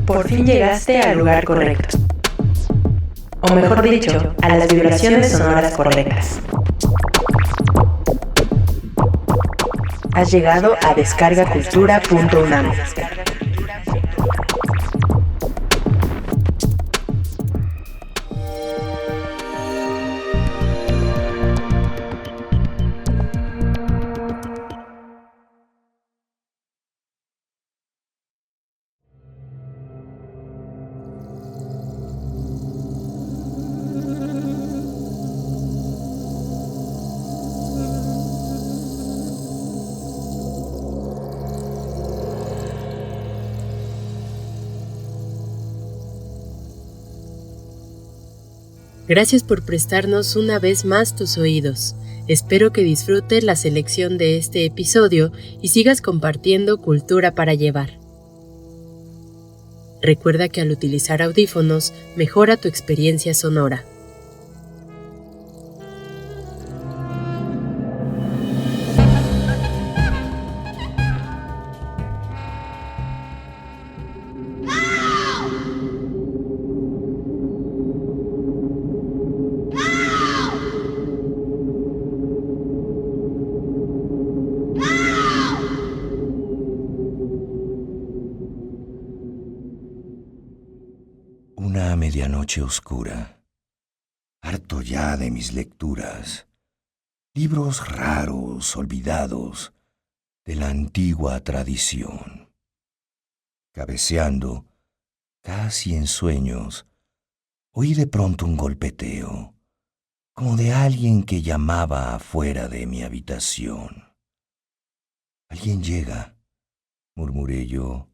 Por fin llegaste al lugar correcto. O mejor dicho, a las vibraciones sonoras correctas. Has llegado a descargacultura.unam. Gracias por prestarnos una vez más tus oídos. Espero que disfrutes la selección de este episodio y sigas compartiendo cultura para llevar. Recuerda que al utilizar audífonos mejora tu experiencia sonora. Una medianoche oscura, harto ya de mis lecturas, libros raros, olvidados, de la antigua tradición. Cabeceando, casi en sueños, oí de pronto un golpeteo, como de alguien que llamaba afuera de mi habitación. «Alguien llega», murmuré yo,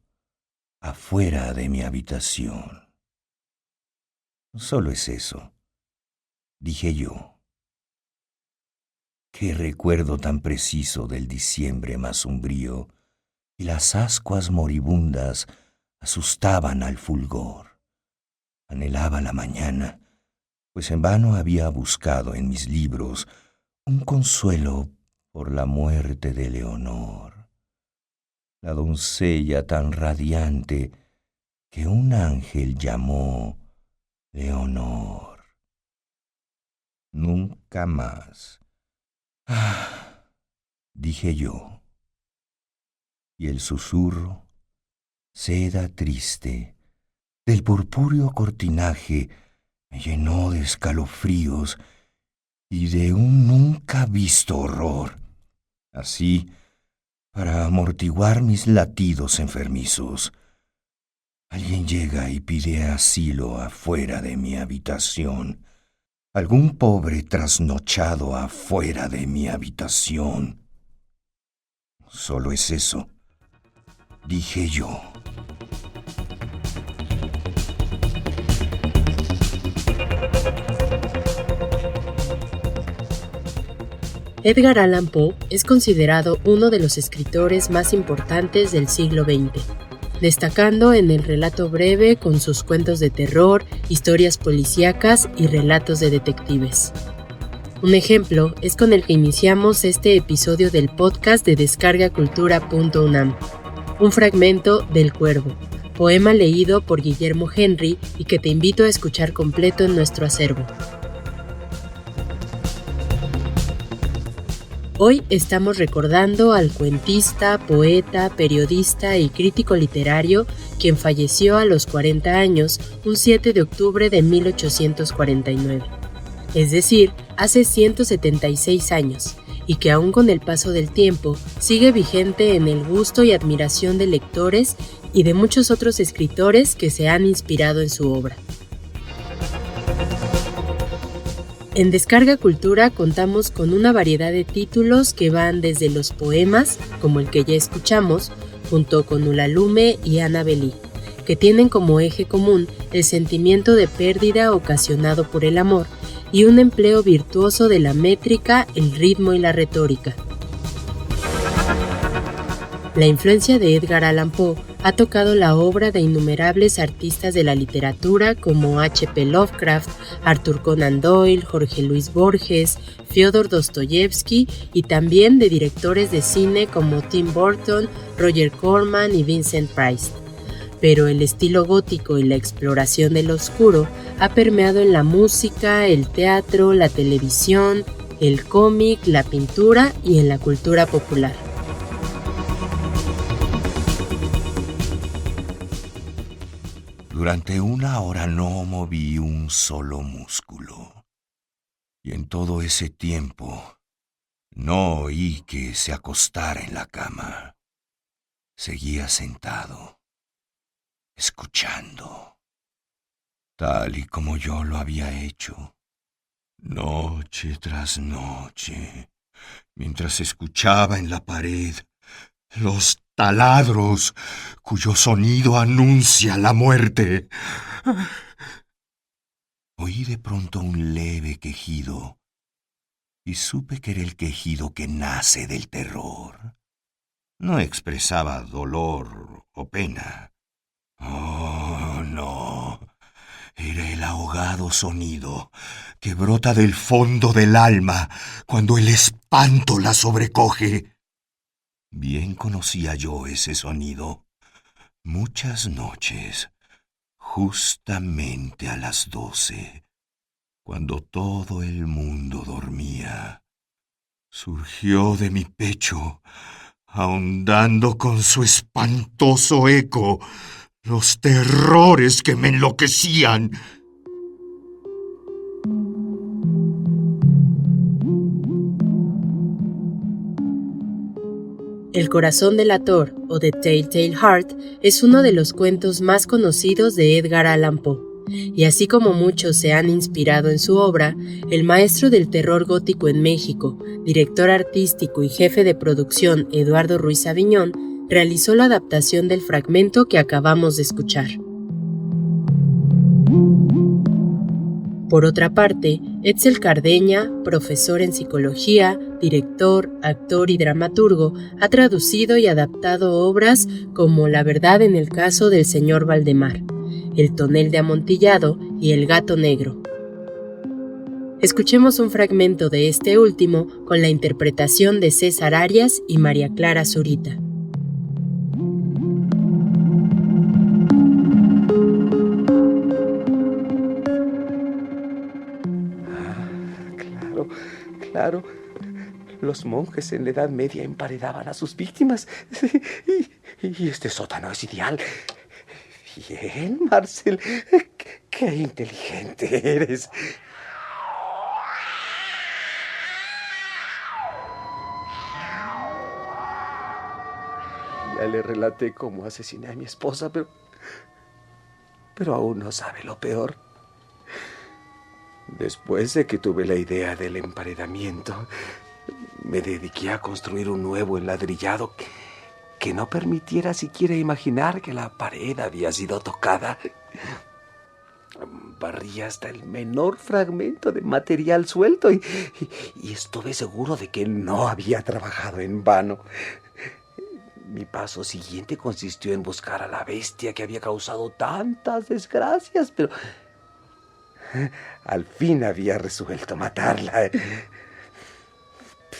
«afuera de mi habitación». «Solo es eso», dije yo. Qué recuerdo tan preciso del diciembre más umbrío, y las ascuas moribundas asustaban al fulgor. Anhelaba la mañana, pues en vano había buscado en mis libros un consuelo por la muerte de Leonor, la doncella tan radiante que un ángel llamó Leonor. Nunca más. «Ah», dije yo. Y el susurro, seda triste, del purpúreo cortinaje me llenó de escalofríos y de un nunca visto horror. Así, para amortiguar mis latidos enfermizos, alguien llega y pide asilo afuera de mi habitación. Algún pobre trasnochado afuera de mi habitación. Solo es eso, dije yo. Edgar Allan Poe es considerado uno de los escritores más importantes del siglo XX, destacando en el relato breve con sus cuentos de terror, historias policíacas y relatos de detectives. Un ejemplo es con el que iniciamos este episodio del podcast de descargacultura.unam, un fragmento del Cuervo, poema leído por Guillermo Henry y que te invito a escuchar completo en nuestro acervo. Hoy estamos recordando al cuentista, poeta, periodista y crítico literario quien falleció a los 40 años un 7 de octubre de 1849, es decir, hace 176 años, y que aún con el paso del tiempo sigue vigente en el gusto y admiración de lectores y de muchos otros escritores que se han inspirado en su obra. En Descarga Cultura contamos con una variedad de títulos que van desde los poemas, como el que ya escuchamos, junto con Ulalume y Annabelle, que tienen como eje común el sentimiento de pérdida ocasionado por el amor y un empleo virtuoso de la métrica, el ritmo y la retórica. La influencia de Edgar Allan Poe ha tocado la obra de innumerables artistas de la literatura como H.P. Lovecraft, Arthur Conan Doyle, Jorge Luis Borges, Fyodor Dostoyevsky y también de directores de cine como Tim Burton, Roger Corman y Vincent Price. pero el estilo gótico y la exploración del oscuro ha permeado en la música, el teatro, la televisión, el cómic, la pintura y en la cultura popular. Durante 1 hora no moví un solo músculo. Y en todo ese tiempo no oí que se acostara en la cama. Seguía sentado, escuchando, tal y como yo lo había hecho, noche tras noche, mientras escuchaba en la pared los taladros cuyo sonido anuncia la muerte. Oí de pronto un leve quejido y supe que era el quejido que nace del terror. No expresaba dolor o pena. Oh, no. Era el ahogado sonido que brota del fondo del alma cuando el espanto la sobrecoge. Bien conocía yo ese sonido. Muchas noches, justamente a las 12, cuando todo el mundo dormía, surgió de mi pecho, ahondando con su espantoso eco los terrores que me enloquecían. El corazón delator, o The Telltale Heart, es uno de los cuentos más conocidos de Edgar Allan Poe, y así como muchos se han inspirado en su obra, el maestro del terror gótico en México, director artístico y jefe de producción Eduardo Ruiz Aviñón, realizó la adaptación del fragmento que acabamos de escuchar. Por otra parte, Etzel Cardeña, profesor en psicología, director, actor y dramaturgo, ha traducido y adaptado obras como La verdad en el caso del señor Valdemar, El tonel de Amontillado y El gato negro. Escuchemos un fragmento de este último con la interpretación de César Arias y María Clara Zurita. Claro, los monjes en la Edad Media emparedaban a sus víctimas. Y este sótano es ideal. Bien, Marcel, qué inteligente eres. Ya le relaté cómo asesiné a mi esposa, pero aún no sabe lo peor. Después de que tuve la idea del emparedamiento, me dediqué a construir un nuevo enladrillado que no permitiera siquiera imaginar que la pared había sido tocada. Barrí hasta el menor fragmento de material suelto y estuve seguro de que no había trabajado en vano. Mi paso siguiente consistió en buscar a la bestia que había causado tantas desgracias, pero al fin había resuelto matarla.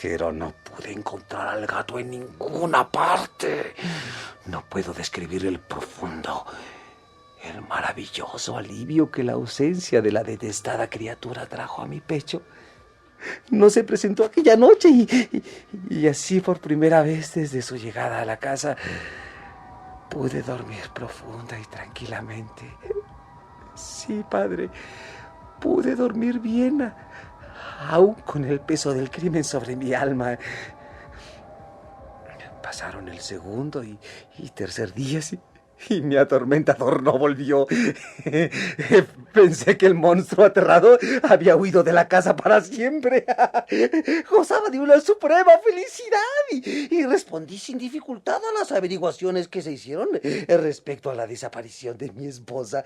Pero no pude encontrar al gato en ninguna parte. No puedo describir el profundo, el maravilloso alivio que la ausencia de la detestada criatura trajo a mi pecho. No se presentó aquella noche y así por primera vez desde su llegada a la casa pude dormir profunda y tranquilamente. Sí, padre, pude dormir bien, aún con el peso del crimen sobre mi alma. Pasaron el segundo y tercer día y mi atormentador no volvió. Pensé que el monstruo aterrado había huido de la casa para siempre. Gozaba de una suprema felicidad y respondí sin dificultad a las averiguaciones que se hicieron respecto a la desaparición de mi esposa.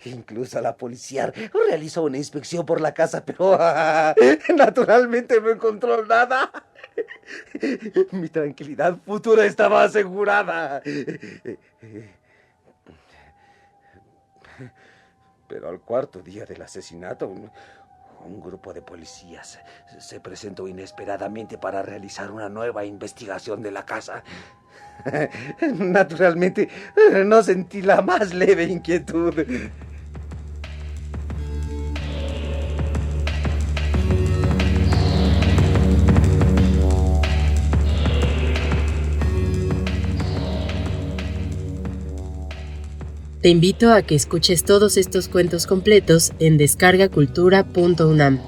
Incluso la policía realizó una inspección por la casa, pero naturalmente no encontró nada. Mi tranquilidad futura estaba asegurada. Pero al cuarto día del asesinato, Un grupo de policías se presentó inesperadamente para realizar una nueva investigación de la casa. Naturalmente, no sentí la más leve inquietud. Te invito a que escuches todos estos cuentos completos en descargacultura.unam.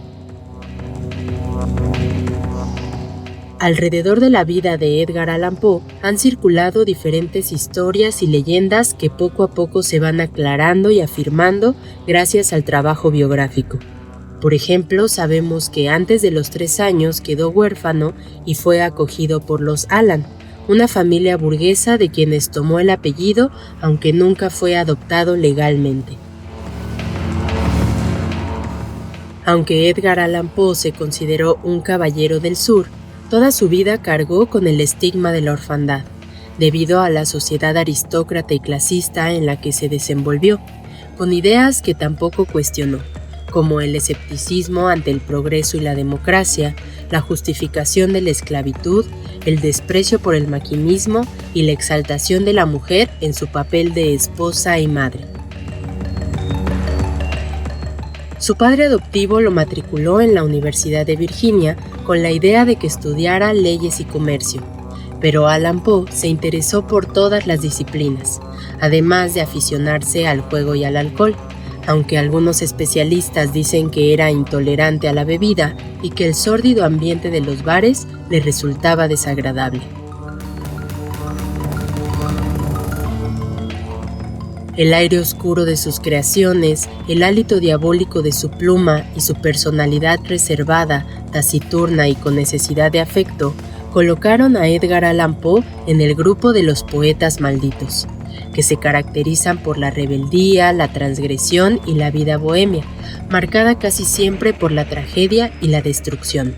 Alrededor de la vida de Edgar Allan Poe han circulado diferentes historias y leyendas que poco a poco se van aclarando y afirmando gracias al trabajo biográfico. Por ejemplo, sabemos que antes de los 3 años quedó huérfano y fue acogido por los Allan, una familia burguesa de quienes tomó el apellido, aunque nunca fue adoptado legalmente. Aunque Edgar Allan Poe se consideró un caballero del sur, toda su vida cargó con el estigma de la orfandad, debido a la sociedad aristócrata y clasista en la que se desenvolvió, con ideas que tampoco cuestionó, como el escepticismo ante el progreso y la democracia, la justificación de la esclavitud, el desprecio por el maquinismo y la exaltación de la mujer en su papel de esposa y madre. Su padre adoptivo lo matriculó en la Universidad de Virginia con la idea de que estudiara leyes y comercio, pero Allan Poe se interesó por todas las disciplinas, además de aficionarse al juego y al alcohol, aunque algunos especialistas dicen que era intolerante a la bebida y que el sórdido ambiente de los bares le resultaba desagradable. El aire oscuro de sus creaciones, el hálito diabólico de su pluma y su personalidad reservada, taciturna y con necesidad de afecto, colocaron a Edgar Allan Poe en el grupo de los poetas malditos, que se caracterizan por la rebeldía, la transgresión y la vida bohemia, marcada casi siempre por la tragedia y la destrucción.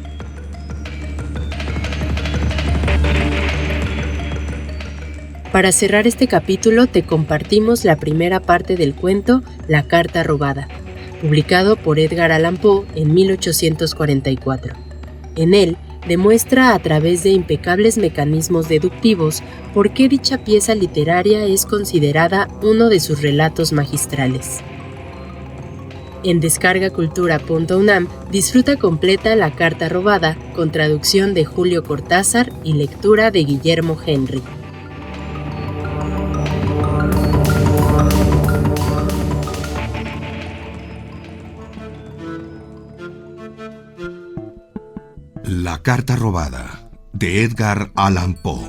Para cerrar este capítulo te compartimos la primera parte del cuento La carta robada, publicado por Edgar Allan Poe en 1844. En él, demuestra a través de impecables mecanismos deductivos por qué dicha pieza literaria es considerada uno de sus relatos magistrales. En descargacultura.unam disfruta completa La carta robada con traducción de Julio Cortázar y lectura de Guillermo Henry. La carta robada, de Edgar Allan Poe.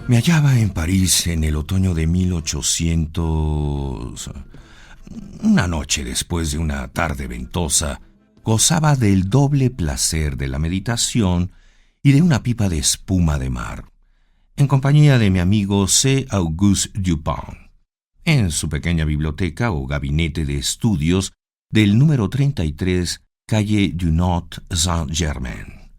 Me hallaba en París en el otoño de 1800. Una noche después de una tarde ventosa, gozaba del doble placer de la meditación y de una pipa de espuma de mar, en compañía de mi amigo C. Auguste Dupin, en su pequeña biblioteca o gabinete de estudios del número 33, calle Dunot Saint-Germain.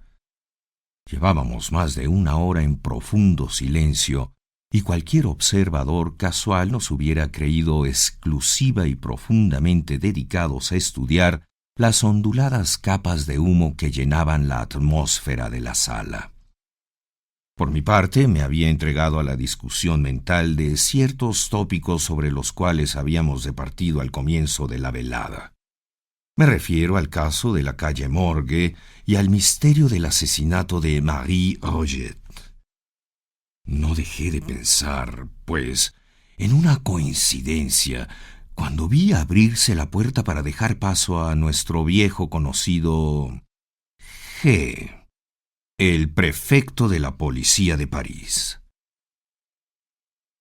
Llevábamos más de 1 hora en profundo silencio, y cualquier observador casual nos hubiera creído exclusiva y profundamente dedicados a estudiar las onduladas capas de humo que llenaban la atmósfera de la sala. Por mi parte, me había entregado a la discusión mental de ciertos tópicos sobre los cuales habíamos departido al comienzo de la velada. Me refiero al caso de la calle Morgue y al misterio del asesinato de Marie Roget. No dejé de pensar, pues, en una coincidencia cuando vi abrirse la puerta para dejar paso a nuestro viejo conocido G., el prefecto de la policía de París.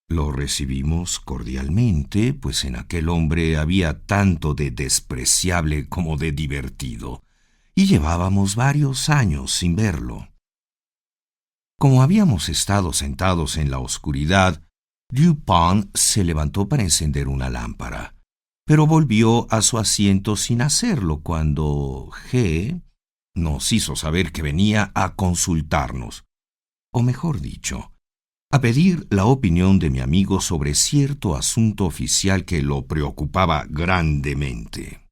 Lo recibimos cordialmente, pues en aquel hombre había tanto de despreciable como de divertido, y llevábamos varios años sin verlo. Como habíamos estado sentados en la oscuridad, Dupin se levantó para encender una lámpara, pero volvió a su asiento sin hacerlo cuando G. nos hizo saber que venía a consultarnos, o mejor dicho, a pedir la opinión de mi amigo sobre cierto asunto oficial que lo preocupaba grandemente.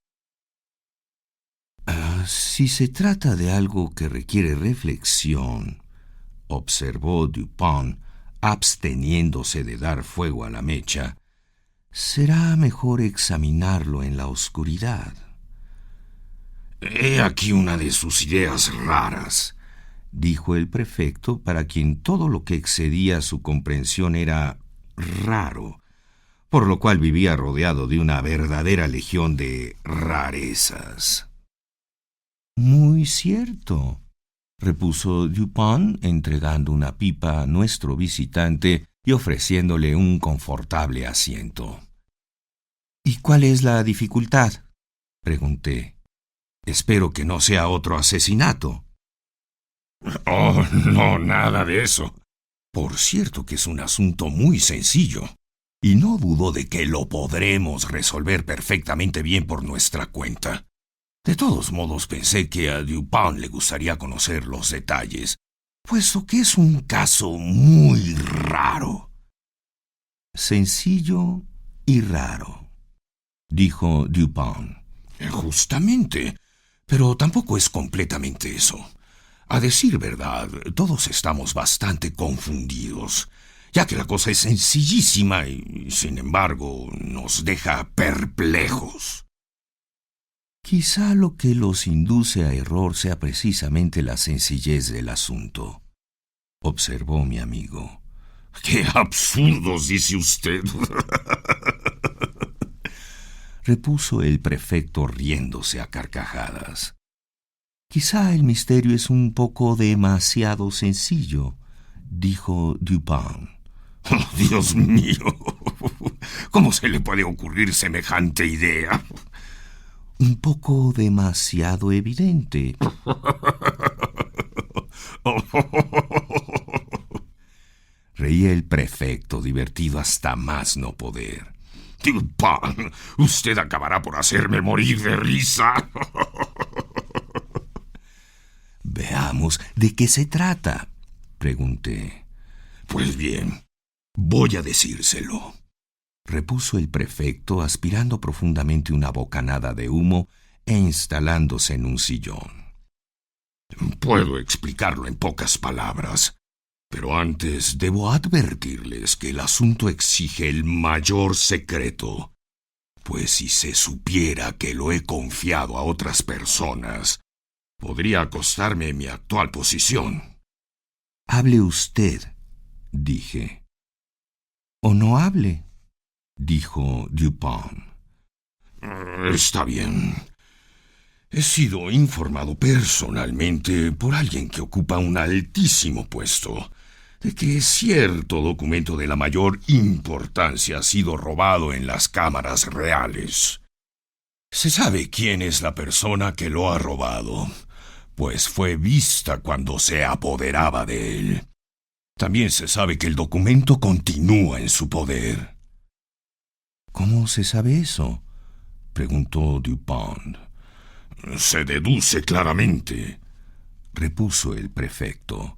Si se trata de algo que requiere reflexión, observó Dupin, absteniéndose de dar fuego a la mecha, será mejor examinarlo en la oscuridad. He aquí una de sus ideas raras, dijo el prefecto, para quien todo lo que excedía su comprensión era raro, por lo cual vivía rodeado de una verdadera legión de rarezas. Muy cierto, repuso Dupin, entregando una pipa a nuestro visitante y ofreciéndole un confortable asiento. ¿Y cuál es la dificultad?, pregunté. Espero que no sea otro asesinato. Oh, no, nada de eso. Por cierto que es un asunto muy sencillo, y no dudo de que lo podremos resolver perfectamente bien por nuestra cuenta. De todos modos, pensé que a Dupin le gustaría conocer los detalles, puesto que es un caso muy raro. Sencillo y raro, dijo Dupin. Justamente, pero tampoco es completamente eso. A decir verdad, todos estamos bastante confundidos, ya que la cosa es sencillísima y, sin embargo, nos deja perplejos. Quizá lo que los induce a error sea precisamente la sencillez del asunto, observó mi amigo. ¡Qué absurdos dice usted! Repuso el prefecto riéndose a carcajadas. Quizá el misterio es un poco demasiado sencillo, dijo Dupin. ¡Oh, Dios mío! ¿Cómo se le puede ocurrir semejante idea? Un poco demasiado evidente. Reía el prefecto, divertido hasta más no poder. Dupin, usted acabará por hacerme morir de risa. Veamos, ¿de qué se trata?, pregunté. Pues bien, voy a decírselo, repuso el prefecto, aspirando profundamente una bocanada de humo e instalándose en un sillón. Puedo explicarlo en pocas palabras, pero antes debo advertirles que el asunto exige el mayor secreto, pues si se supiera que lo he confiado a otras personas, podría costarme mi actual posición. Hable usted, dije. O no hable, dijo Dupin. Está bien. He sido informado personalmente por alguien que ocupa un altísimo puesto de que cierto documento de la mayor importancia ha sido robado en las cámaras reales. Se sabe quién es la persona que lo ha robado, pues fue vista cuando se apoderaba de él. También se sabe que el documento continúa en su poder. ¿Cómo se sabe eso?, preguntó Dupin. Se deduce claramente, repuso el prefecto,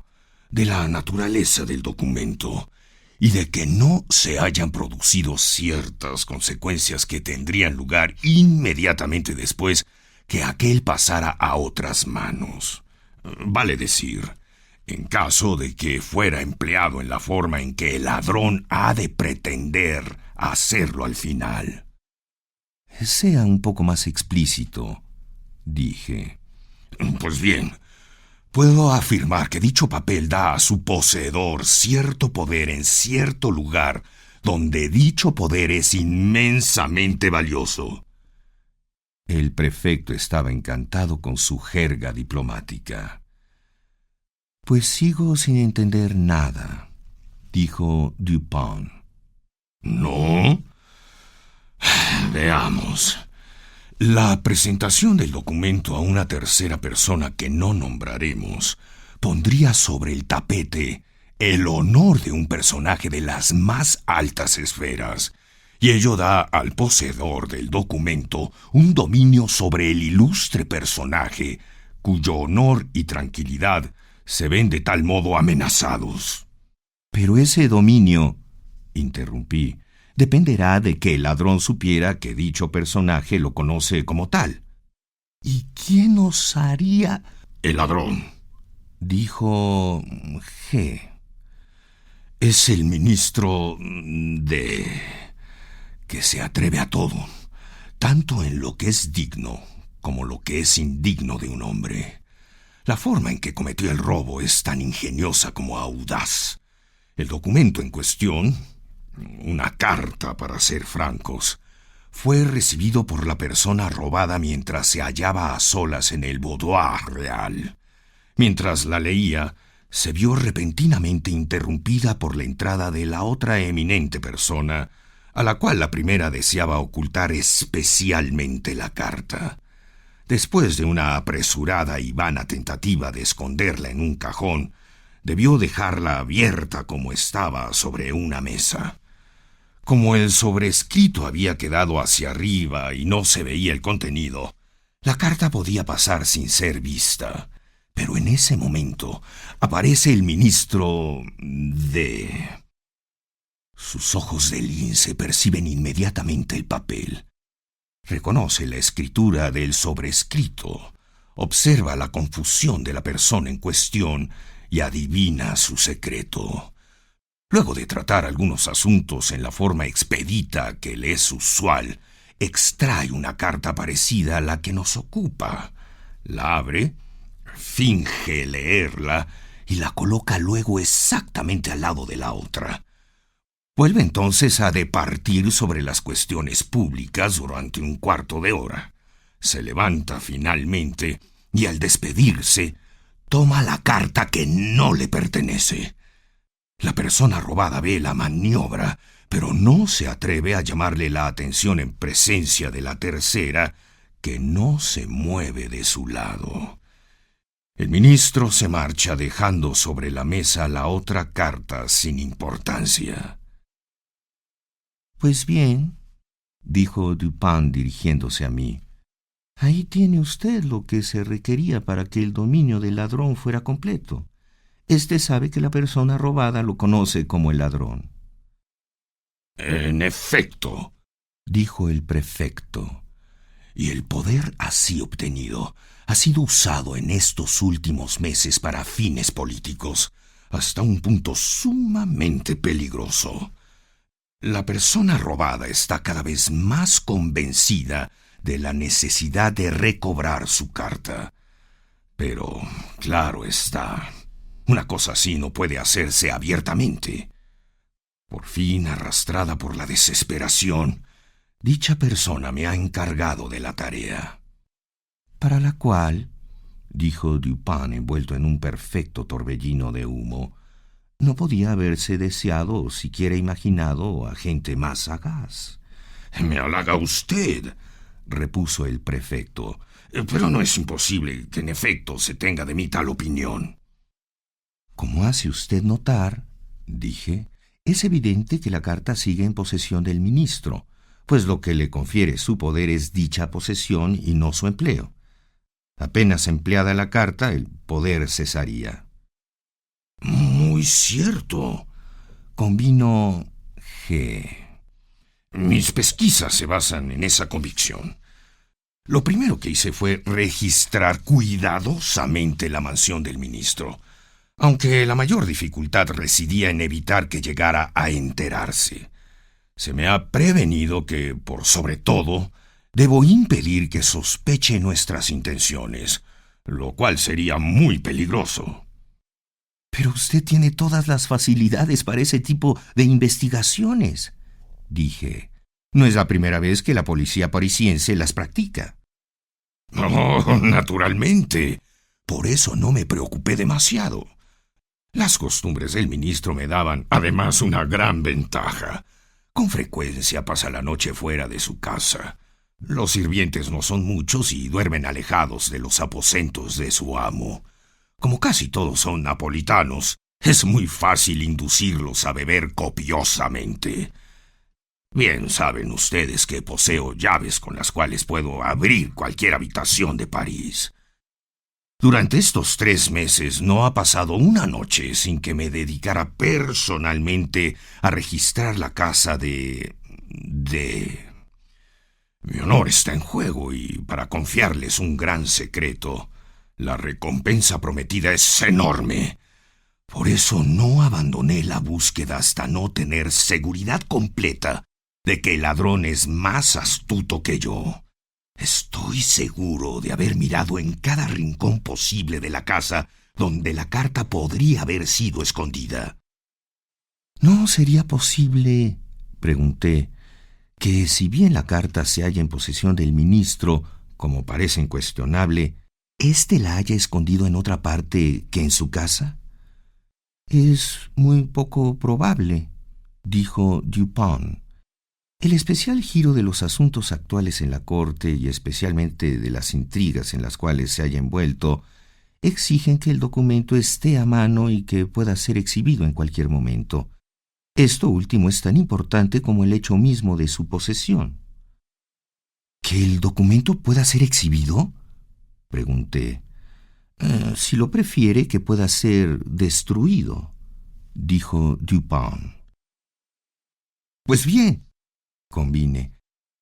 de la naturaleza del documento y de que no se hayan producido ciertas consecuencias que tendrían lugar inmediatamente después que aquel pasara a otras manos. Vale decir, en caso de que fuera empleado en la forma en que el ladrón ha de pretender hacerlo al final. Sea un poco más explícito, dije. Pues bien, puedo afirmar que dicho papel da a su poseedor cierto poder en cierto lugar donde dicho poder es inmensamente valioso. El prefecto estaba encantado con su jerga diplomática. Pues sigo sin entender nada, dijo Dupin. ¿No? Veamos. La presentación del documento a una tercera persona que no nombraremos pondría sobre el tapete el honor de un personaje de las más altas esferas, y ello da al poseedor del documento un dominio sobre el ilustre personaje, cuyo honor y tranquilidad se ven de tal modo amenazados. Pero ese dominio, interrumpí, dependerá de que el ladrón supiera que dicho personaje lo conoce como tal. ¿Y quién osaría? El ladrón, dijo G. Es el ministro de... que se atreve a todo, tanto en lo que es digno como lo que es indigno de un hombre. La forma en que cometió el robo es tan ingeniosa como audaz. El documento en cuestión, una carta para ser francos, fue recibido por la persona robada mientras se hallaba a solas en el boudoir real. Mientras la leía, se vio repentinamente interrumpida por la entrada de la otra eminente persona, a la cual la primera deseaba ocultar especialmente la carta. Después de una apresurada y vana tentativa de esconderla en un cajón, debió dejarla abierta como estaba sobre una mesa. Como el sobrescrito había quedado hacia arriba y no se veía el contenido, la carta podía pasar sin ser vista. Pero en ese momento aparece el ministro de... Sus ojos de lince perciben inmediatamente el papel. Reconoce la escritura del sobrescrito, observa la confusión de la persona en cuestión y adivina su secreto. Luego de tratar algunos asuntos en la forma expedita que le es usual, extrae una carta parecida a la que nos ocupa. La abre, finge leerla y la coloca luego exactamente al lado de la otra. Vuelve entonces a departir sobre las cuestiones públicas durante un cuarto de hora. Se levanta finalmente y al despedirse, toma la carta que no le pertenece. La persona robada ve la maniobra, pero no se atreve a llamarle la atención en presencia de la tercera, que no se mueve de su lado. El ministro se marcha dejando sobre la mesa la otra carta sin importancia. Pues bien, dijo Dupin dirigiéndose a mí, ahí tiene usted lo que se requería para que el dominio del ladrón fuera completo. Este sabe que la persona robada lo conoce como el ladrón. En efecto, dijo el prefecto, y el poder así obtenido ha sido usado en estos últimos meses para fines políticos, hasta un punto sumamente peligroso. La persona robada está cada vez más convencida de la necesidad de recobrar su carta. Pero, claro está, una cosa así no puede hacerse abiertamente. Por fin, arrastrada por la desesperación, dicha persona me ha encargado de la tarea. Para la cual, dijo Dupin envuelto en un perfecto torbellino de humo, no podía haberse deseado o siquiera imaginado a gente más sagaz. Me halaga usted, repuso el prefecto, pero no es imposible que en efecto se tenga de mí tal opinión. Como hace usted notar, dije, es evidente que la carta sigue en posesión del ministro, pues lo que le confiere su poder es dicha posesión y no su empleo. Apenas empleada la carta, el poder cesaría. Muy cierto, convino G. Mis pesquisas se basan en esa convicción. Lo primero que hice fue registrar cuidadosamente la mansión del ministro, aunque la mayor dificultad residía en evitar que llegara a enterarse. Se me ha prevenido que, por sobre todo, debo impedir que sospeche nuestras intenciones, lo cual sería muy peligroso. Pero usted tiene todas las facilidades para ese tipo de investigaciones, dije. No es la primera vez que la policía parisiense las practica. Oh, naturalmente. Por eso no me preocupé demasiado. Las costumbres del ministro me daban, además, una gran ventaja. Con frecuencia pasa la noche fuera de su casa. Los sirvientes no son muchos y duermen alejados de los aposentos de su amo. Como casi todos son napolitanos, es muy fácil inducirlos a beber copiosamente. Bien saben ustedes que poseo llaves con las cuales puedo abrir cualquier habitación de París. Durante estos 3 meses no ha pasado una noche sin que me dedicara personalmente a registrar la casa de... Mi honor está en juego y para confiarles un gran secreto, la recompensa prometida es enorme. Por eso no abandoné la búsqueda hasta no tener seguridad completa de que el ladrón es más astuto que yo. Estoy seguro de haber mirado en cada rincón posible de la casa donde la carta podría haber sido escondida. ¿No sería posible, pregunté, que si bien la carta se halla en posesión del ministro, como parece incuestionable, éste la haya escondido en otra parte que en su casa? Es muy poco probable, dijo Dupin. El especial giro de los asuntos actuales en la corte y especialmente de las intrigas en las cuales se haya envuelto exigen que el documento esté a mano y que pueda ser exhibido en cualquier momento. Esto último es tan importante como el hecho mismo de su posesión. ¿Que el documento pueda ser exhibido?, pregunté. Si lo prefiere, que pueda ser destruido, dijo Dupin. Pues bien, convine.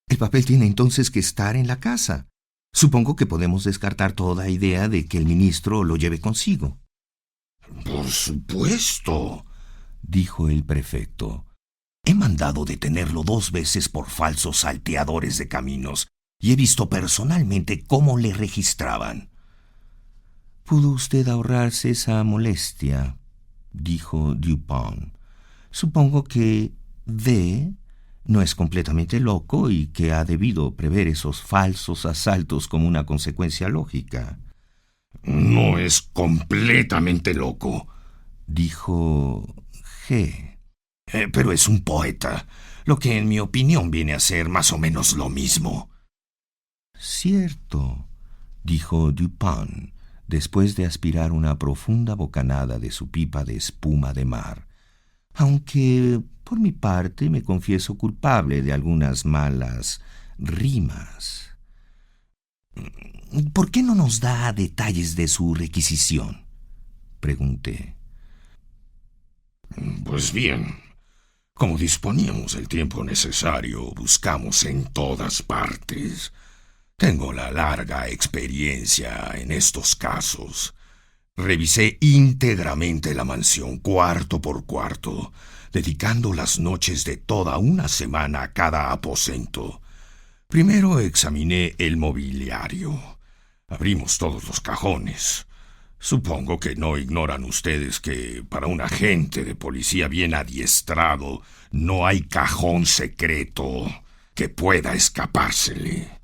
El papel tiene entonces que estar en la casa. Supongo que podemos descartar toda idea de que el ministro lo lleve consigo. Por supuesto, dijo el prefecto. He mandado detenerlo 2 veces por falsos salteadores de caminos y he visto personalmente cómo le registraban. Pudo usted ahorrarse esa molestia, dijo Dupin. Supongo que D no es completamente loco y que ha debido prever esos falsos asaltos como una consecuencia lógica. No es completamente loco, dijo G. Pero es un poeta, lo que en mi opinión viene a ser más o menos lo mismo. Cierto, dijo Dupin, después de aspirar una profunda bocanada de su pipa de espuma de mar. Aunque, por mi parte, me confieso culpable de algunas malas rimas. ¿Por qué no nos da detalles de su requisición?, pregunté. Pues bien, como disponíamos del tiempo necesario, buscamos en todas partes. Tengo la larga experiencia en estos casos. Revisé íntegramente la mansión cuarto por cuarto, dedicando las noches de toda una semana a cada aposento. Primero examiné el mobiliario. Abrimos todos los cajones. Supongo que no ignoran ustedes que para un agente de policía bien adiestrado no hay cajón secreto que pueda escapársele.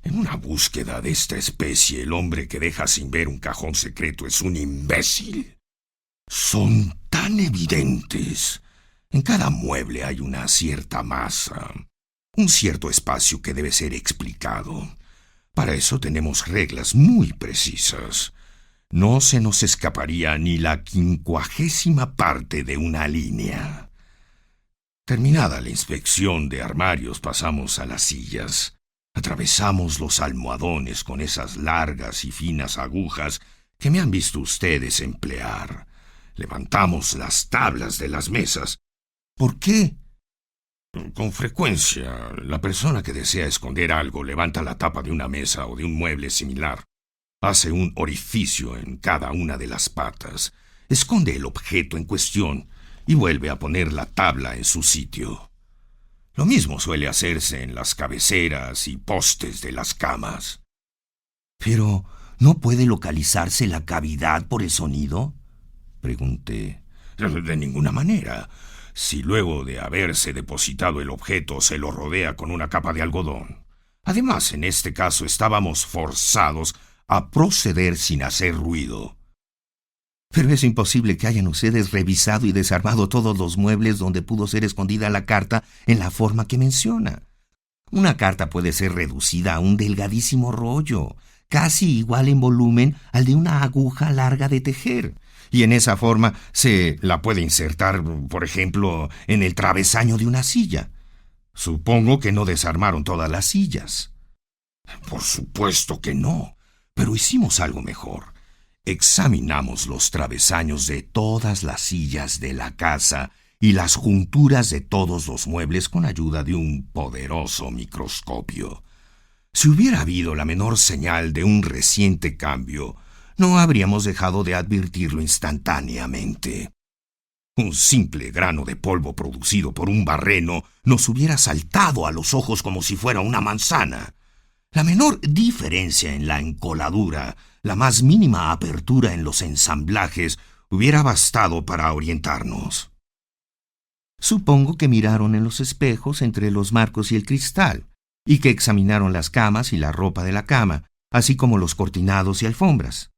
En una búsqueda de esta especie, el hombre que deja sin ver un cajón secreto es un imbécil. Son tan evidentes. En cada mueble hay una cierta masa, un cierto espacio que debe ser explicado. Para eso tenemos reglas muy precisas. No se nos escaparía ni la 50ª parte de una línea. Terminada la inspección de armarios, pasamos a las sillas. Atravesamos los almohadones con esas largas y finas agujas que me han visto ustedes emplear. Levantamos las tablas de las mesas. ¿Por qué? Con frecuencia, la persona que desea esconder algo levanta la tapa de una mesa o de un mueble similar. Hace un orificio en cada una de las patas, esconde el objeto en cuestión y vuelve a poner la tabla en su sitio. Lo mismo suele hacerse en las cabeceras y postes de las camas. ¿Pero no puede localizarse la cavidad por el sonido?, pregunté. De ninguna manera. Si luego de haberse depositado el objeto se lo rodea con una capa de algodón. Además, en este caso estábamos forzados a proceder sin hacer ruido. Pero es imposible que hayan ustedes revisado y desarmado todos los muebles donde pudo ser escondida la carta en la forma que menciona. Una carta puede ser reducida a un delgadísimo rollo, casi igual en volumen al de una aguja larga de tejer. Y en esa forma se la puede insertar, por ejemplo, en el travesaño de una silla. Supongo que no desarmaron todas las sillas. Por supuesto que no, pero hicimos algo mejor. Examinamos los travesaños de todas las sillas de la casa y las junturas de todos los muebles con ayuda de un poderoso microscopio. Si hubiera habido la menor señal de un reciente cambio, no habríamos dejado de advertirlo instantáneamente. Un simple grano de polvo producido por un barreno nos hubiera saltado a los ojos como si fuera una manzana. La menor diferencia en la encoladura, la más mínima apertura en los ensamblajes, hubiera bastado para orientarnos. Supongo que miraron en los espejos entre los marcos y el cristal, y que examinaron las camas y la ropa de la cama, así como los cortinados y alfombras.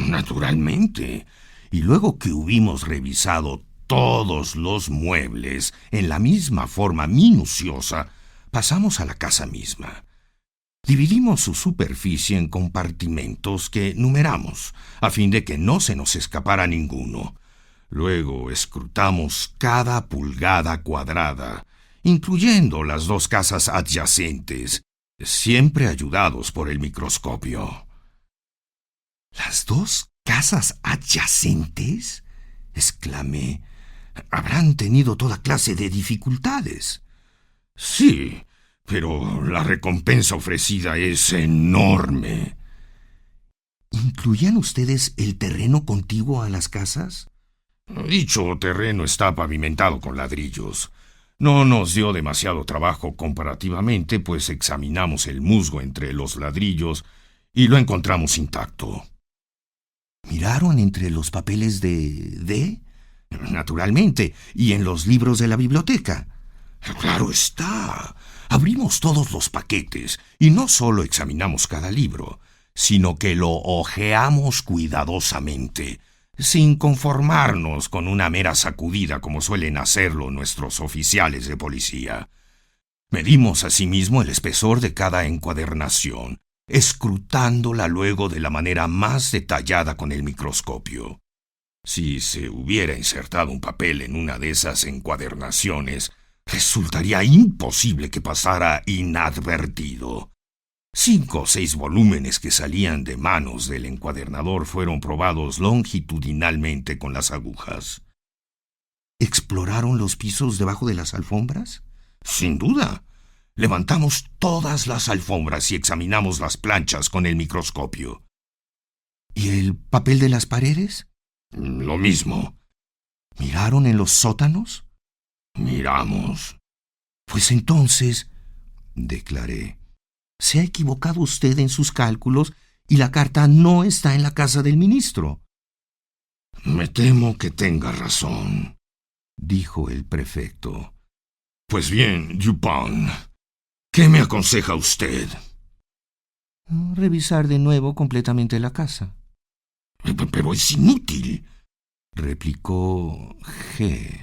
Naturalmente. Y luego que hubimos revisado todos los muebles en la misma forma minuciosa, pasamos a la casa misma. Dividimos su superficie en compartimentos que numeramos, a fin de que no se nos escapara ninguno. Luego escrutamos cada pulgada cuadrada, incluyendo las 2 casas adyacentes, siempre ayudados por el microscopio. ¿Las 2 casas adyacentes?, exclamé. Habrán tenido toda clase de dificultades. Sí, pero la recompensa ofrecida es enorme. ¿Incluían ustedes el terreno contiguo a las casas? Dicho terreno está pavimentado con ladrillos. No nos dio demasiado trabajo comparativamente, pues examinamos el musgo entre los ladrillos y lo encontramos intacto. ¿Miraron entre los papeles de? Naturalmente, y en los libros de la biblioteca. Claro está. Abrimos todos los paquetes y no solo examinamos cada libro, sino que lo hojeamos cuidadosamente, sin conformarnos con una mera sacudida como suelen hacerlo nuestros oficiales de policía. Medimos asimismo el espesor de cada encuadernación, escrutándola luego de la manera más detallada con el microscopio. Si se hubiera insertado un papel en una de esas encuadernaciones, resultaría imposible que pasara inadvertido. 5 o 6 volúmenes que salían de manos del encuadernador fueron probados longitudinalmente con las agujas. ¿Exploraron los pisos debajo de las alfombras? Sin duda. Levantamos todas las alfombras y examinamos las planchas con el microscopio. ¿Y el papel de las paredes? Lo mismo. ¿Miraron en los sótanos? Miramos. Pues entonces, declaré, se ha equivocado usted en sus cálculos y la carta no está en la casa del ministro. Me temo que tenga razón, dijo el prefecto. Pues bien, Dupin, ¿qué me aconseja usted? Revisar de nuevo completamente la casa. Pero es inútil, replicó G.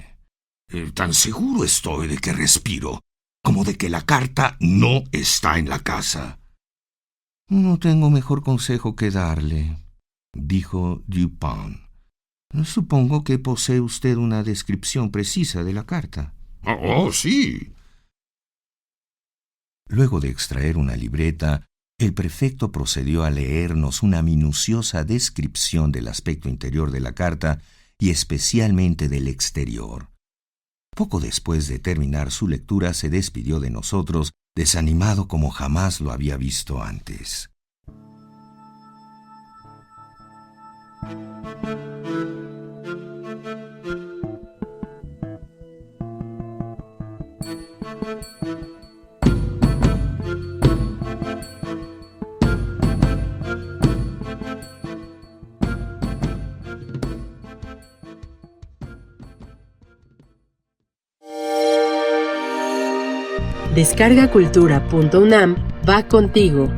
Tan seguro estoy de que respiro como de que la carta no está en la casa. No tengo mejor consejo que darle, dijo Dupin. Supongo que posee usted una descripción precisa de la carta. Oh, sí. Luego de extraer una libreta, el prefecto procedió a leernos una minuciosa descripción del aspecto interior de la carta y especialmente del exterior. Poco después de terminar su lectura se despidió de nosotros, desanimado como jamás lo había visto antes. Descargacultura.unam va contigo.